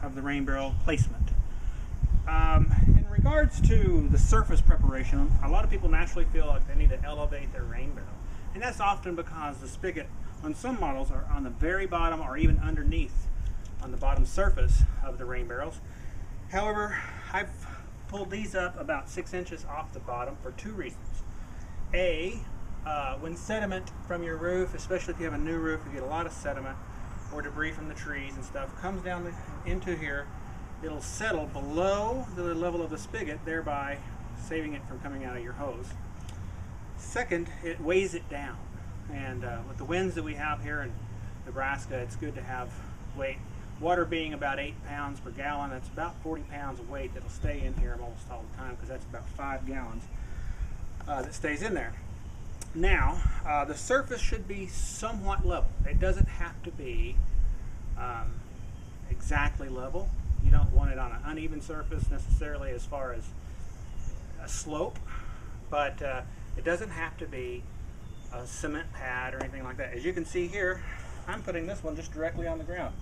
of the rain barrel placement. In regards to the surface preparation, a lot of people naturally feel like they need to elevate their rain barrel. And that's often because the spigot on some models are on the very bottom or even underneath on the bottom surface of the rain barrels. However, I've pulled these up about 6 inches off the bottom for two reasons. A, when sediment from your roof, especially if you have a new roof, you get a lot of sediment or debris from the trees and stuff, comes down into here, it'll settle below the level of the spigot, thereby saving it from coming out of your hose. Second, it weighs it down. And with the winds that we have here in Nebraska, it's good to have weight. Water being about 8 pounds per gallon, that's about 40 pounds of weight that'll stay in here almost all the time, because that's about 5 gallons that stays in there. Now, the surface should be somewhat level. It doesn't have to be exactly level. You don't want it on an uneven surface necessarily as far as a slope, but it doesn't have to be a cement pad or anything like that. As you can see here, I'm putting this one just directly on the ground,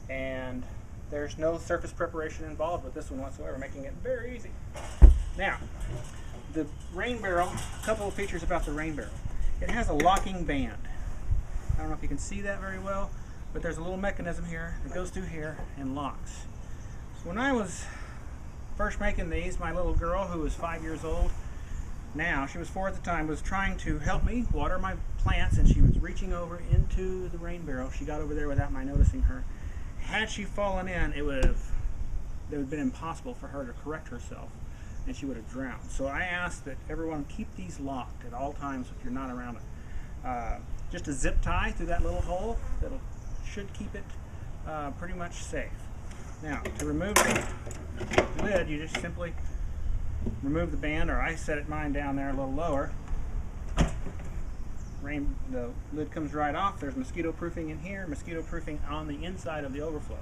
and there's no surface preparation involved with this one whatsoever, making it very easy. Now, the rain barrel, a couple of features about the rain barrel. It has a locking band. I don't know if you can see that very well, but there's a little mechanism here that goes through here and locks. So when I was first making these, my little girl, who was 5 years old, now she was 4 at the time, was trying to help me water my plants, and she was reaching over into the rain barrel. She got over there without my noticing her. Had she fallen in, it would have been impossible for her to correct herself, and she would have drowned. So I ask that everyone keep these locked at all times if you're not around it. Just a zip tie through that little hole that should keep it pretty much safe. Now, to remove the lid, you just simply remove the band, or I set mine down there a little lower. The lid comes right off. There's mosquito proofing in here, mosquito proofing on the inside of the overflow.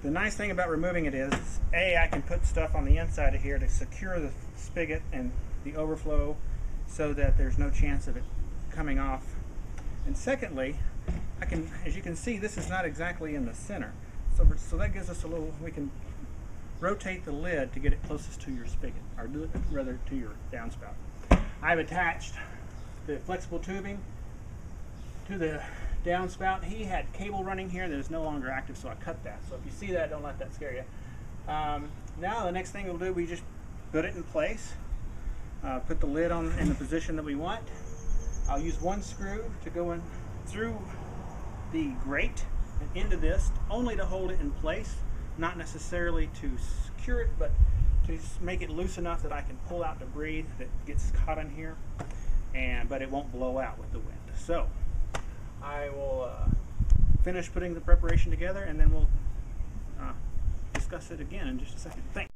The nice thing about removing it is, A, I can put stuff on the inside of here to secure the spigot and the overflow so that there's no chance of it coming off. And secondly, I can, as you can see, this is not exactly in the center. So that gives us a little, we can rotate the lid to get it closest to your spigot, or rather to your downspout. I've attached the flexible tubing to the downspout. He had cable running here that is no longer active, so I cut that. So if you see that, don't let that scare you. Now the next thing we'll do, we just put it in place, put the lid on in the position that we want. I'll use one screw to go in through the grate and into this, only to hold it in place, not necessarily to secure it, but to make it loose enough that I can pull out debris that gets caught in here, but it won't blow out with the wind. So I will finish putting the preparation together, and then we'll discuss it again in just a second. Thanks.